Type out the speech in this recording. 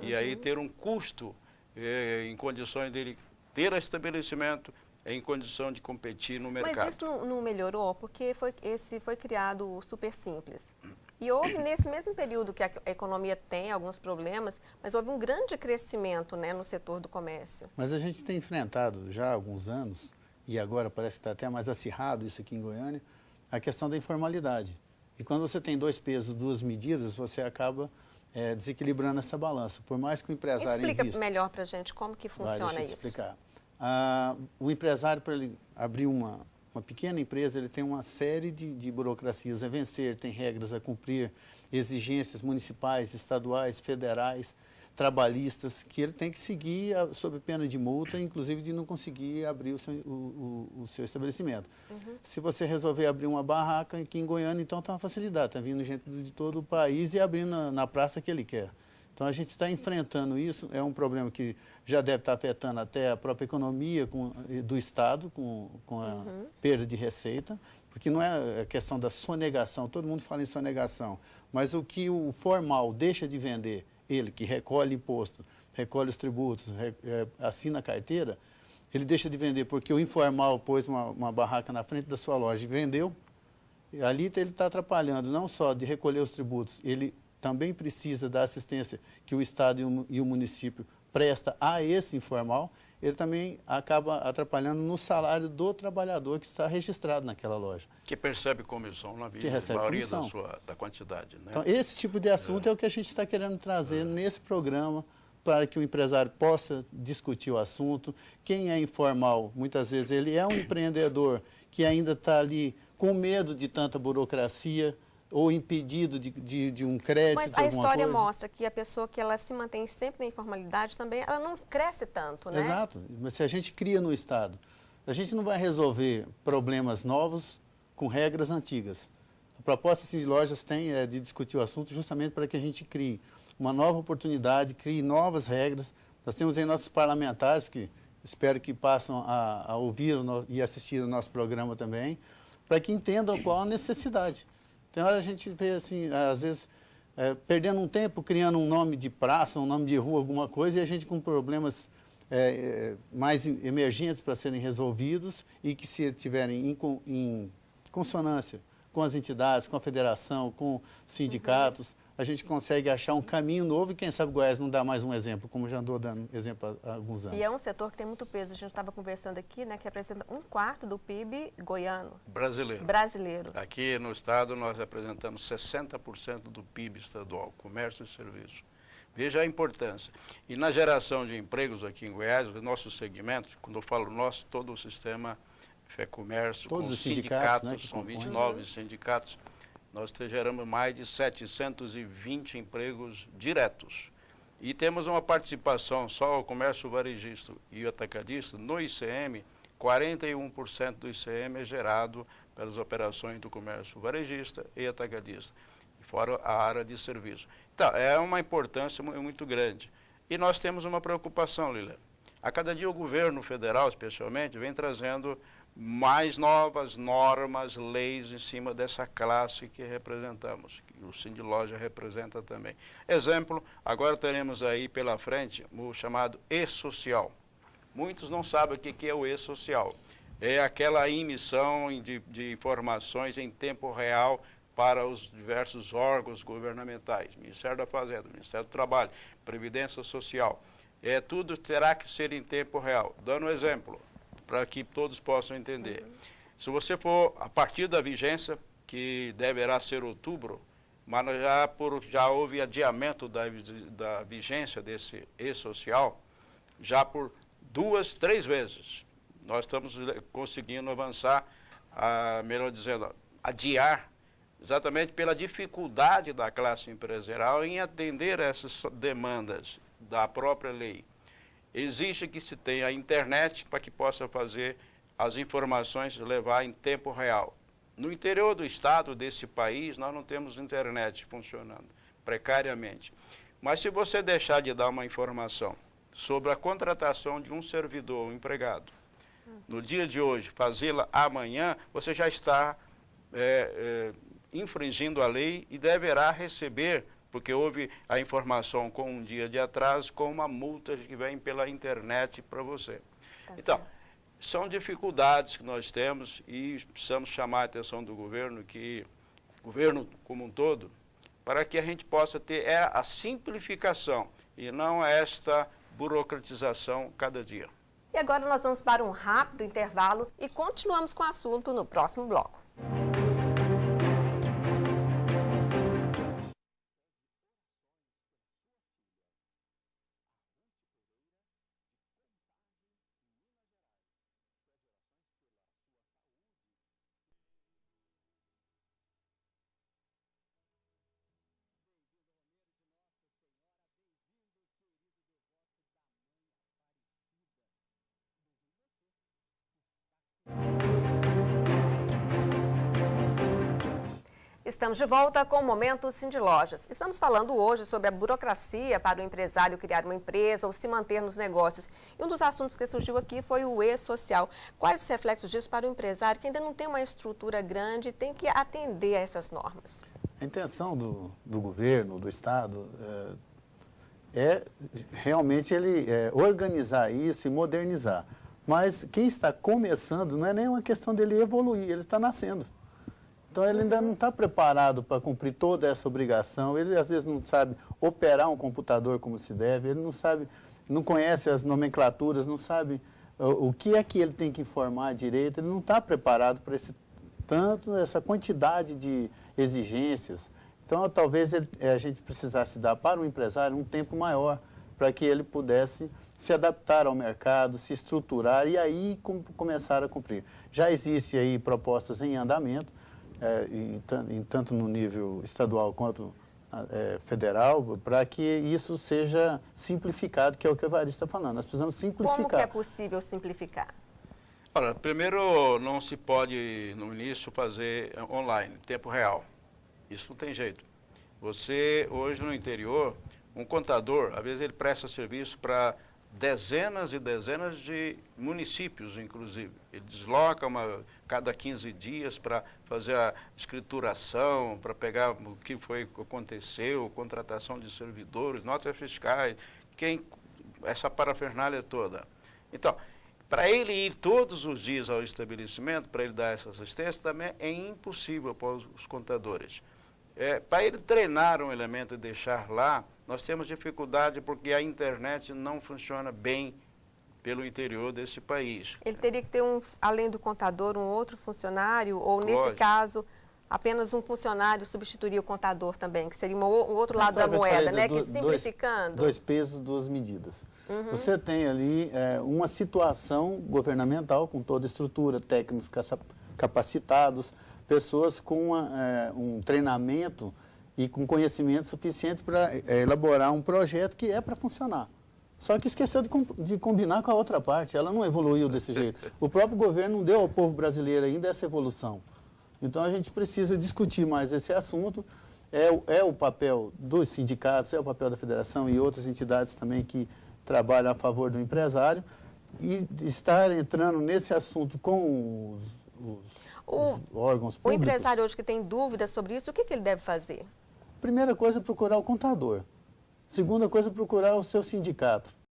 e aí ter um custo em condições dele ter estabelecimento, em condição de competir no mercado. Mas isso não melhorou, porque foi criado o Super Simples. E houve, nesse mesmo período que a economia tem alguns problemas, mas houve um grande crescimento, né, no setor do comércio. Mas a gente tem enfrentado já há alguns anos, e agora parece que está até mais acirrado isso aqui em Goiânia, a questão da informalidade. E quando você tem dois pesos, duas medidas, você acaba desequilibrando essa balança. Por mais que o empresário Explica invista... melhor para a gente como que funciona deixa eu te isso. explicar. O empresário, para ele abrir uma pequena empresa, ele tem uma série de burocracias a vencer, tem regras a cumprir, exigências municipais, estaduais, federais, trabalhistas, que ele tem que seguir sob pena de multa, inclusive de não conseguir abrir o seu estabelecimento. Se você resolver abrir uma barraca aqui em Goiânia, então está uma facilidade, está vindo gente de todo o país e abrindo na praça que ele quer. Então, a gente está enfrentando isso, é um problema que já deve estar afetando até a própria economia do Estado, com a perda de receita, porque não é a questão da sonegação, todo mundo fala em sonegação, mas o que o formal deixa de vender, ele que recolhe imposto, recolhe os tributos, assina a carteira, ele deixa de vender porque o informal pôs uma barraca na frente da sua loja e vendeu, e ali ele está atrapalhando não só de recolher os tributos, ele também precisa da assistência que o Estado e o município presta a esse informal, ele também acaba atrapalhando no salário do trabalhador que está registrado naquela loja. Que percebe comissão na maioria da quantidade. Né? Então, esse tipo de assunto é o que a gente está querendo trazer nesse programa, para que o empresário possa discutir o assunto. Quem é informal, muitas vezes ele é um empreendedor que ainda está ali com medo de tanta burocracia, ou impedido de um crédito, mas a história mostra que a pessoa que ela se mantém sempre na informalidade também, ela não cresce tanto, né? Exato. Mas se a gente cria no Estado, a gente não vai resolver problemas novos com regras antigas. A proposta de lojas tem de discutir o assunto justamente para que a gente crie uma nova oportunidade, crie novas regras. Nós temos aí nossos parlamentares que espero que passem a ouvir e assistir o nosso programa também, para que entendam qual a necessidade. Tem hora a gente vê, assim, às vezes, perdendo um tempo, criando um nome de praça, um nome de rua, alguma coisa, e a gente com problemas mais emergentes para serem resolvidos e que, se estiverem em consonância com as entidades, com a federação, com sindicatos, a gente consegue achar um caminho novo e, quem sabe, Goiás não dá mais um exemplo, como já andou dando exemplo há alguns anos. E é um setor que tem muito peso. A gente estava conversando aqui, né, que representa 1/4 do PIB goiano. Brasileiro. Aqui no estado nós representamos 60% do PIB estadual, comércio e serviço. Veja a importância. E na geração de empregos aqui em Goiás, o nosso segmento, quando eu falo nosso, todo o sistema Fé-Comércio, com os sindicatos, né, são 29 sindicatos, nós geramos mais de 720 empregos diretos. E temos uma participação, só o comércio varejista e o atacadista, no ICM, 41% do ICM é gerado pelas operações do comércio varejista e atacadista, fora a área de serviço. Então, é uma importância muito grande. E nós temos uma preocupação, Lilian. A cada dia o governo federal, especialmente, vem trazendo mais novas normas, leis em cima dessa classe que representamos, que o Sindiloja representa também. Exemplo, agora teremos aí pela frente o chamado e-social. Muitos não sabem o que é o e-social. É aquela emissão de informações em tempo real para os diversos órgãos governamentais, Ministério da Fazenda, Ministério do Trabalho, Previdência Social. Tudo terá que ser em tempo real. Dando um exemplo, para que todos possam entender. Se você for, a partir da vigência, que deverá ser outubro, mas já houve adiamento da vigência desse e-social, já por 2, 3 vezes. Nós estamos conseguindo avançar, melhor dizendo, adiar, exatamente pela dificuldade da classe empresarial em atender essas demandas da própria lei. Exige que se tenha a internet para que possa fazer as informações levar em tempo real. No interior do estado desse país, nós não temos internet funcionando, precariamente. Mas se você deixar de dar uma informação sobre a contratação de um servidor, um empregado, no dia de hoje, fazê-la amanhã, você já está infringindo a lei e deverá receber porque houve a informação com um dia de atraso, com uma multa que vem pela internet para você. Tá Então, certo. são dificuldades que nós temos e precisamos chamar a atenção do governo, governo como um todo, para que a gente possa ter a simplificação e não esta burocratização cada dia. E agora nós vamos para um rápido intervalo e continuamos com o assunto no próximo bloco. Estamos de volta com o Momento Cindy Lojas. Estamos falando hoje sobre a burocracia para o empresário criar uma empresa ou se manter nos negócios. E um dos assuntos que surgiu aqui foi o e-social. Quais os reflexos disso para o empresário que ainda não tem uma estrutura grande e tem que atender a essas normas? A intenção do governo, do Estado, é realmente ele organizar isso e modernizar. Mas quem está começando não é nem uma questão dele evoluir, ele está nascendo. Então, ele ainda não está preparado para cumprir toda essa obrigação. Ele, às vezes, não sabe operar um computador como se deve. Ele não sabe, não conhece as nomenclaturas, não sabe o que é que ele tem que informar direito. Ele não está preparado para essa quantidade de exigências. Então, talvez a gente precisasse dar para o empresário um tempo maior para que ele pudesse se adaptar ao mercado, se estruturar e aí começar a cumprir. Já existe aí propostas em andamento, tanto no nível estadual quanto federal, para que isso seja simplificado, que é o que o Evaristo está falando. Nós precisamos simplificar. Como que é possível simplificar? Olha, primeiro, não se pode, no início, fazer online, tempo real. Isso não tem jeito. Você, hoje no interior, um contador, às vezes ele presta serviço para dezenas e dezenas de municípios, inclusive. Ele desloca cada 15 dias para fazer a escrituração, para pegar o que aconteceu, contratação de servidores, notas fiscais, essa parafernália toda. Então, para ele ir todos os dias ao estabelecimento, para ele dar essa assistência, também é impossível para os contadores. Para ele treinar um elemento e deixar lá, nós temos dificuldade porque a internet não funciona bem pelo interior desse país. Ele teria que ter, além do contador, um outro funcionário, ou nesse caso, apenas um funcionário substituiria o contador também, que seria um outro lado da moeda, né? Que simplificando. Dois pesos, duas medidas. Você tem ali uma situação governamental com toda a estrutura, técnicos capacitados, pessoas com um treinamento e com conhecimento suficiente para elaborar um projeto que é para funcionar. Só que esqueceu de combinar com a outra parte, ela não evoluiu desse jeito. O próprio governo não deu ao povo brasileiro ainda essa evolução. Então, a gente precisa discutir mais esse assunto. É o papel dos sindicatos, é o papel da federação e outras entidades também que trabalham a favor do empresário. E estar entrando nesse assunto com os órgãos públicos. O empresário hoje que tem dúvidas sobre isso, o que ele deve fazer? Primeira coisa é procurar o contador. Segunda coisa é procurar o seu sindicato.